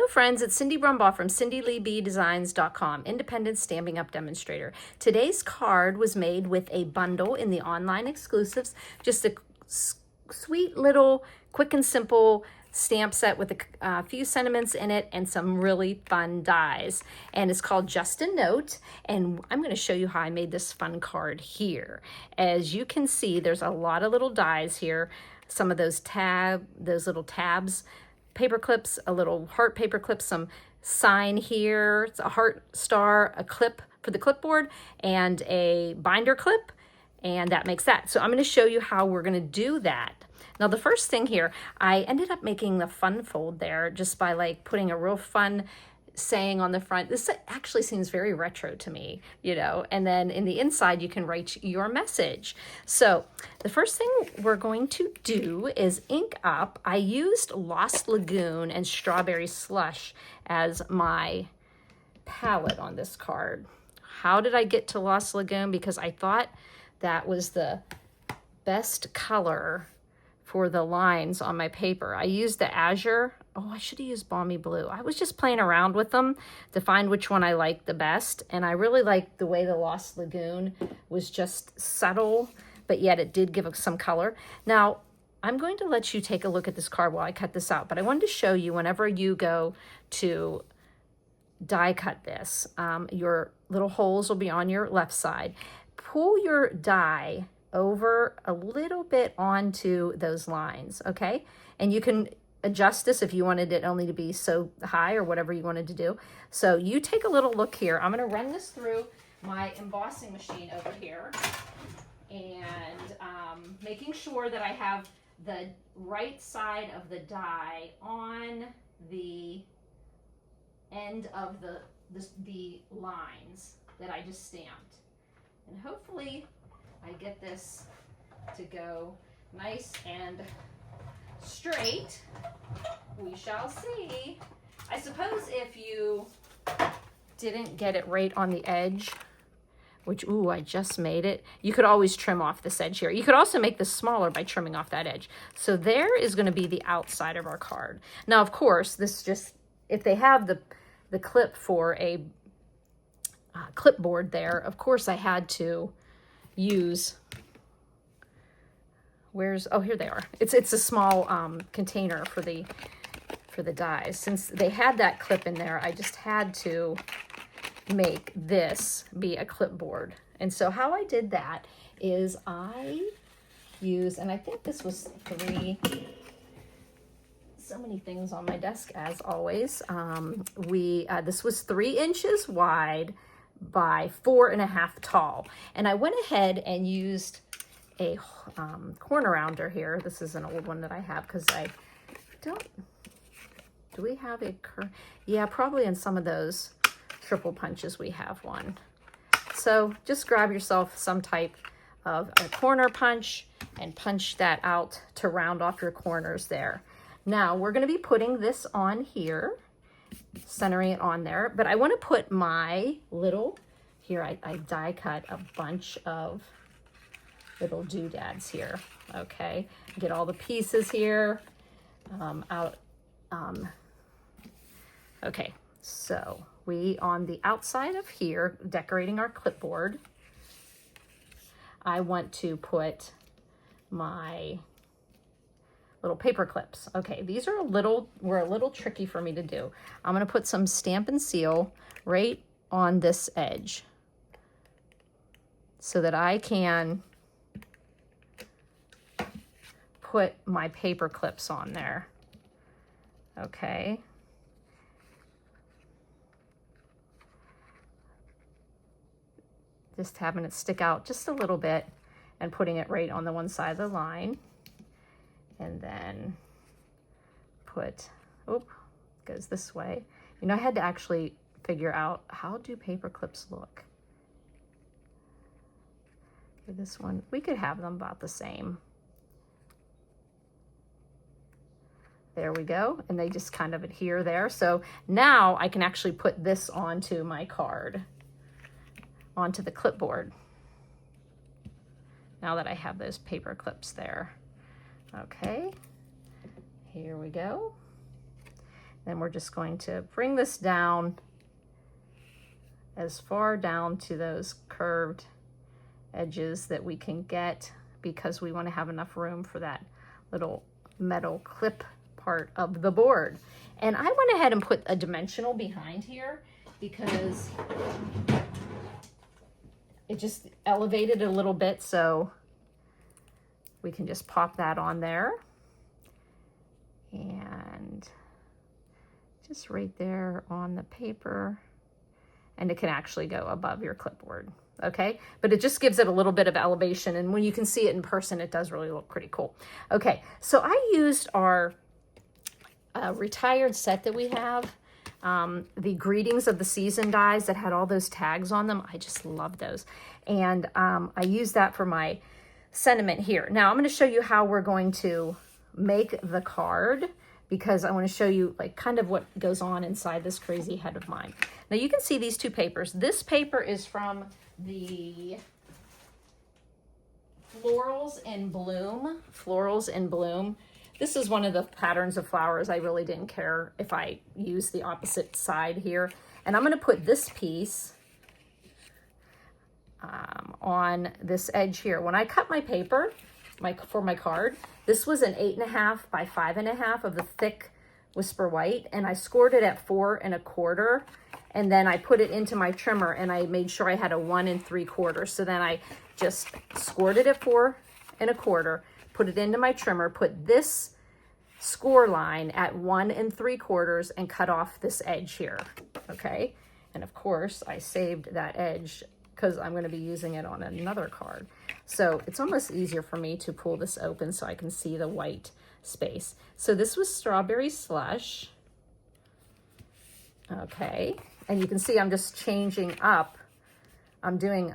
Hello friends, it's Cindy Brumbaugh from CindyLeeBDesigns.com, independent stamping up demonstrator. Today's card was made with a bundle in the online exclusives, just a sweet little quick and simple stamp set with a few sentiments in it and some really fun dies. And it's called Just a Note, and I'm going to show you how I made this fun card here. As you can see, there's a lot of little dies here. Some of those little tabs, paper clips, a little heart paper clip, some sign here, it's a heart star, a clip for the clipboard, and a binder clip, and that makes that. So I'm going to show you how we're going to do that. Now the first thing here, I ended up making the fun fold there just by like putting a real fun saying on the front. This actually seems very retro to me, you know, and then in the inside you can write your message. So the first thing we're going to do is ink up. I used Lost Lagoon and Strawberry Slush as my palette on this card. How did I get to Lost Lagoon? Because I thought that was the best color for the lines on my paper. I used the Azure. Oh, I should have used Balmy Blue. I was just playing around with them to find which one I liked the best. And I really liked the way the Lost Lagoon was just subtle, but yet it did give some color. Now, I'm going to let you take a look at this card while I cut this out, but I wanted to show you whenever you go to die cut this, your little holes will be on your left side. Pull your die over a little bit onto those lines, okay? And you can adjust this if you wanted it only to be so high or whatever you wanted to do. So you take a little look here. I'm going to run this through my embossing machine over here and making sure that I have the right side of the die on the end of the lines that I just stamped. And hopefully I get this to go nice and straight. We shall see. I suppose if you didn't get it right on the edge, which, ooh, I just made it, you could always trim off this edge here. You could also make this smaller by trimming off that edge. So there is going to be the outside of our card. Now, of course, this just, if they have the clip for a clipboard there, of course I had to use, oh, here they are. It's a small container for the dies. Since they had that clip in there, I just had to make this be a clipboard. And so how I did that is I used, and I think this was so many things on my desk as always. This was 3 inches wide by 4.5 tall. And I went ahead and used a corner rounder here. This is an old one that I have because I don't, do we have a, yeah, probably in some of those triple punches we have one. So just grab yourself some type of a corner punch and punch that out to round off your corners there. Now we're going to be putting this on here, centering it on there, but I want to put my little, here I die cut a bunch of little doodads here, okay? Get all the pieces here out. Okay, so we, on the outside of here, decorating our clipboard, I want to put my little paper clips. Okay, these are were a little tricky for me to do. I'm gonna put some Stampin' Seal right on this edge so that I can put my paper clips on there. Okay. Just having it stick out just a little bit and putting it right on the one side of the line. And then put, oop, goes this way. You know, I had to actually figure out, how do paper clips look? Okay, this one, we could have them about the same. There we go. And they just kind of adhere there. So now I can actually put this onto my card, onto the clipboard, now that I have those paper clips there. Okay, here we go. Then we're just going to bring this down as far down to those curved edges that we can get, because we want to have enough room for that little metal clip part of the board. And I went ahead and put a dimensional behind here because it just elevated a little bit, so we can just pop that on there. And just right there on the paper. And it can actually go above your clipboard, okay? But it just gives it a little bit of elevation, and when you can see it in person, it does really look pretty cool. Okay, so I used our retired set that we have, the Greetings of the Season dies that had all those tags on them. I just love those. And I used that for my sentiment here. Now I'm gonna show you how we're going to make the card, because I want to show you like kind of what goes on inside this crazy head of mine. Now you can see these two papers. This paper is from the Florals in Bloom. Florals in Bloom. This is one of the patterns of flowers. I really didn't care if I used the opposite side here. And I'm going to put this piece on this edge here. When I cut my paper for my card, this was an 8.5 by 5.5 of the thick Whisper White, and I scored it at 4 1/4, and then I put it into my trimmer and I made sure I had a 1 3/4. So then I just scored it at 4 1/4, put it into my trimmer, put this score line at 1 3/4, and cut off this edge here, okay? And of course I saved that edge because I'm going to be using it on another card. So it's almost easier for me to pull this open so I can see the white space. So this was Strawberry Slush. Okay, and you can see I'm just changing up. I'm doing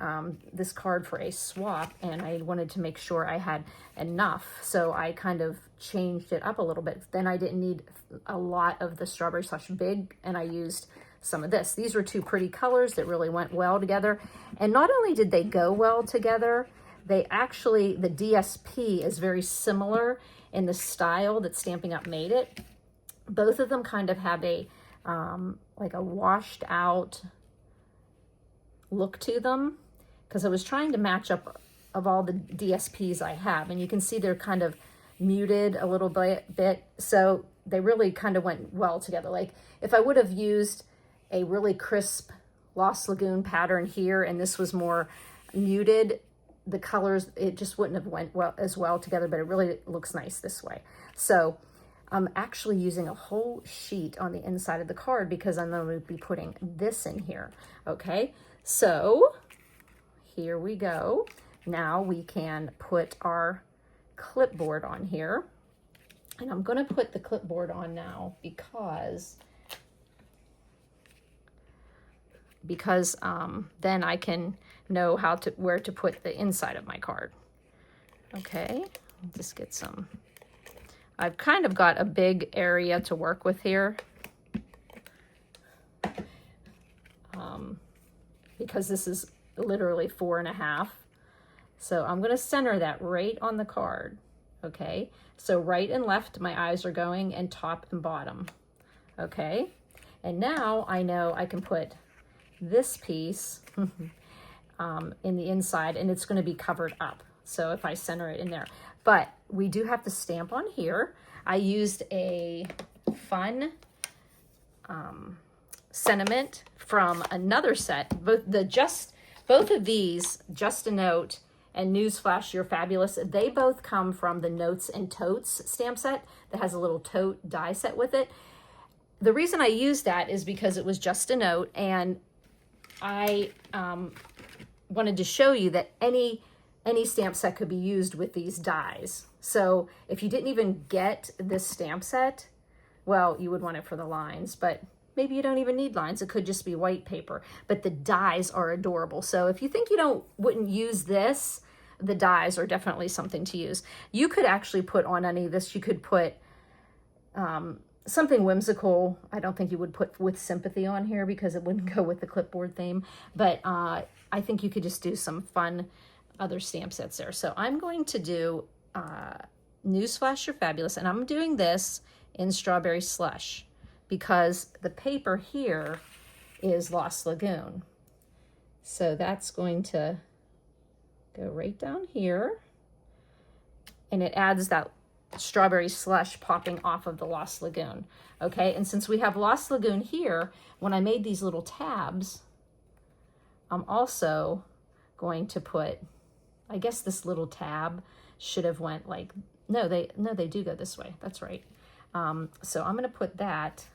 this card for a swap, and I wanted to make sure I had enough. So I kind of changed it up a little bit. Then I didn't need a lot of the Strawberry Slush Big, and I used some of this. These were two pretty colors that really went well together. And not only did they go well together, they actually, the DSP is very similar in the style that Stampin' Up! Made it. Both of them kind of have a, like a washed out look to them, because I was trying to match up of all the DSPs I have. And you can see they're kind of muted a little bit. So they really kind of went well together. Like if I would have used a really crisp Lost Lagoon pattern here, and this was more muted, the colors, it just wouldn't have went as well together, but it really looks nice this way. So I'm actually using a whole sheet on the inside of the card because I'm going to be putting this in here. Okay, so here we go. Now we can put our clipboard on here, and I'm going to put the clipboard on now because then I can know where to put the inside of my card. Okay, just get some. I've kind of got a big area to work with here because this is literally 4 1/2. So I'm going to center that right on the card. Okay, so right and left my eyes are going, and top and bottom. Okay, and now I know I can put this piece in the inside, and it's going to be covered up. So if I center it in there, but we do have to stamp on here. I used a fun sentiment from another set. Both of these, Just a Note and Newsflash, You're Fabulous, they both come from the Notes and Totes stamp set that has a little tote die set with it. The reason I used that is because it was just a note, and I wanted to show you that any stamp set could be used with these dies. So if you didn't even get this stamp set, well, you would want it for the lines, but maybe you don't even need lines. It could just be white paper, but the dies are adorable. So if you think you wouldn't use this, the dies are definitely something to use. You could actually put on any of this. You could put something whimsical. I don't think you would put With Sympathy on here because it wouldn't go with the clipboard theme, but I think you could just do some fun other stamp sets there. So I'm going to do Newsflash, You're Fabulous, and I'm doing this in Strawberry Slush because the paper here is Lost Lagoon. So that's going to go right down here, and it adds that strawberry slush popping off of the Lost Lagoon. Okay, and since we have Lost Lagoon here, when I made these little tabs, I'm also going to put, I guess this little tab should have went like, no, they do go this way. That's right. So I'm going to put that.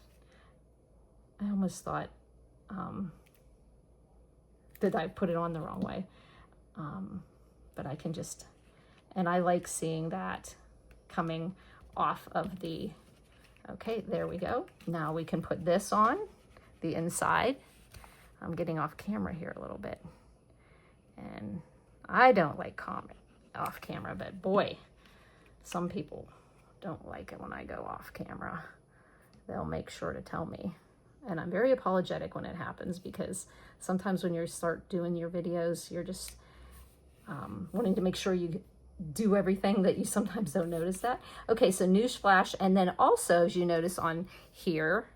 I almost thought that I put it on the wrong way. But I can just, and I like seeing that coming off of the, okay, there we go. Now we can put this on the inside. I'm getting off camera here a little bit. And I don't like comment off camera, but boy, some people don't like it when I go off camera. They'll make sure to tell me. And I'm very apologetic when it happens, because sometimes when you start doing your videos, you're just wanting to make sure you do everything that you sometimes don't notice that. Okay, so newsflash. And then also, as you notice on here,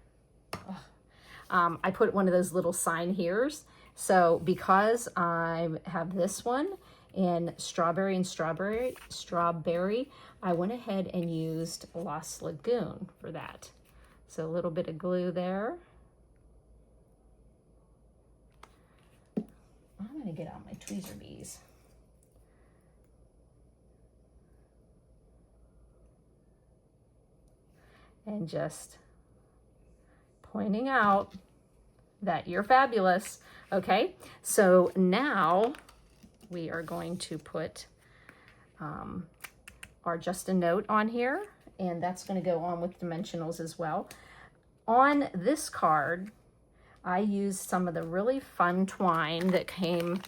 I put one of those little sign here's. So because I have this one in strawberry and strawberry, I went ahead and used Lost Lagoon for that. So a little bit of glue there. I'm gonna get out my tweezer bees. And just pointing out that you're fabulous. Okay, so now we are going to put our Just a Note on here, and that's going to go on with dimensionals as well. On this card, I used some of the really fun twine that came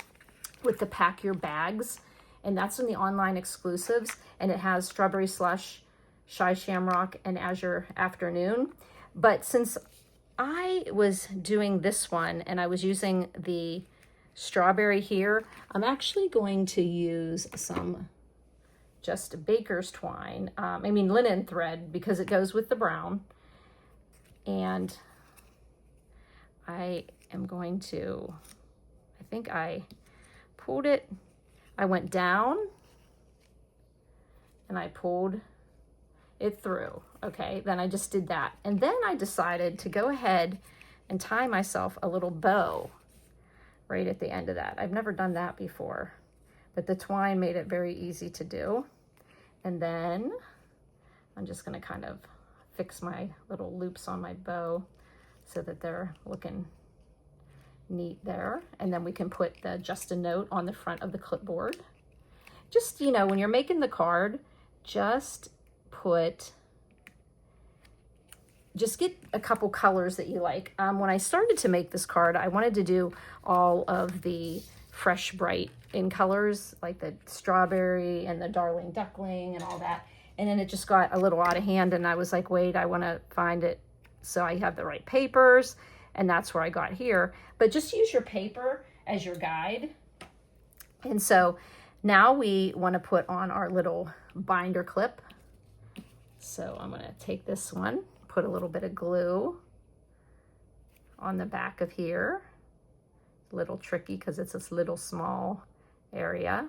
with the Pack Your Bags, and that's in the online exclusives, and it has Strawberry Slush, Shy Shamrock, and Azure Afternoon. But since I was doing this one and I was using the strawberry here, I'm actually going to use some just baker's twine, linen thread, because it goes with the brown. And I am going to, I think I pulled it, I went down and I pulled it through. Okay, then I just did that. And then I decided to go ahead and tie myself a little bow right at the end of that. I've never done that before, but the twine made it very easy to do. And then I'm just gonna kind of fix my little loops on my bow so that they're looking neat there. And then we can put the Just a Note on the front of the clipboard. Just, you know, when you're making the card, just get a couple colors that you like. When I started to make this card, I wanted to do all of the fresh bright in colors, like the strawberry and the darling duckling and all that. And then it just got a little out of hand, and I was like, wait, I want to find it so I have the right papers, and that's where I got here. But just use your paper as your guide. And so now we want to put on our little binder clip. So I'm going to take this one, put a little bit of glue on the back of here. A little tricky because it's this little small area.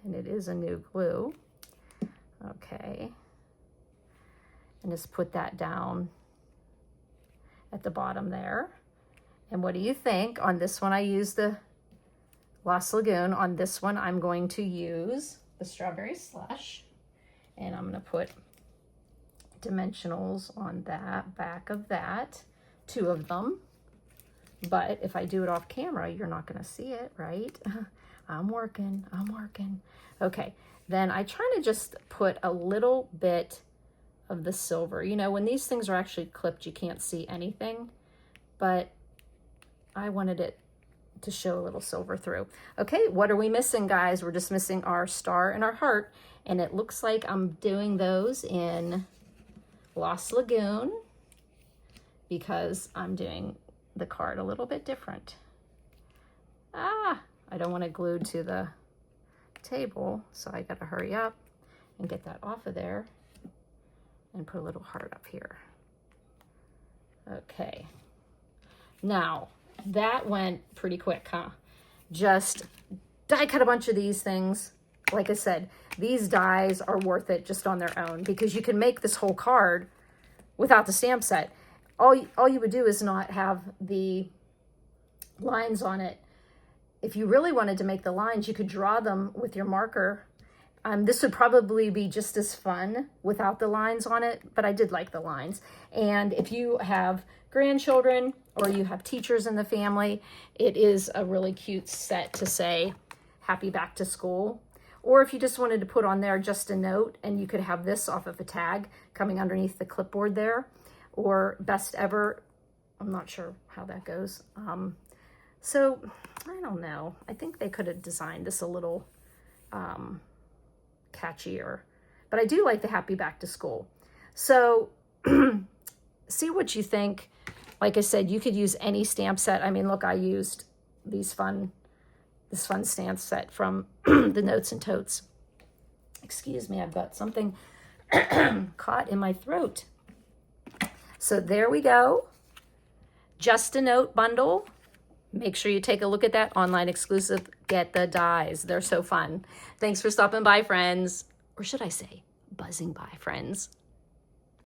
And it is a new glue. Okay. And just put that down at the bottom there. And what do you think? On this one, I used the Lost Lagoon. On this one, I'm going to use the Strawberry Slush. And I'm going to put dimensionals on that back of that, 2 of them. But if I do it off camera, you're not going to see it, right? I'm working. Okay, then I try to just put a little bit of the silver. You know, when these things are actually clipped, you can't see anything, but I wanted it to show a little silver through. Okay, what are we missing, guys? We're just missing our star and our heart, and it looks like I'm doing those in Lost Lagoon because I'm doing the card a little bit different. I don't want it glued to the table, so I gotta hurry up and get that off of there. and put a little heart up here. Okay. Now, that went pretty quick, huh? Just die cut a bunch of these things. Like I said, these dies are worth it just on their own because you can make this whole card without the stamp set. All you would do is not have the lines on it. If you really wanted to make the lines, you could draw them with your marker. This would probably be just as fun without the lines on it, but I did like the lines. And if you have grandchildren or you have teachers in the family, it is a really cute set to say, happy back to school. Or if you just wanted to put on there just a note, and you could have this off of a tag coming underneath the clipboard there, or best ever. I'm not sure how that goes. So I don't know. I think they could have designed this a little catchier, but I do like the happy back to school. So see what you think. Like I said, you could use any stamp set. I mean, look, I used this fun stamp set from the Notes and Totes. Excuse me, I've got something caught in my throat. So there we go. Just a Note bundle. Make sure you take a look at that online exclusive. Get the dies. They're so fun. Thanks for stopping by, friends. Or should I say, buzzing by, friends.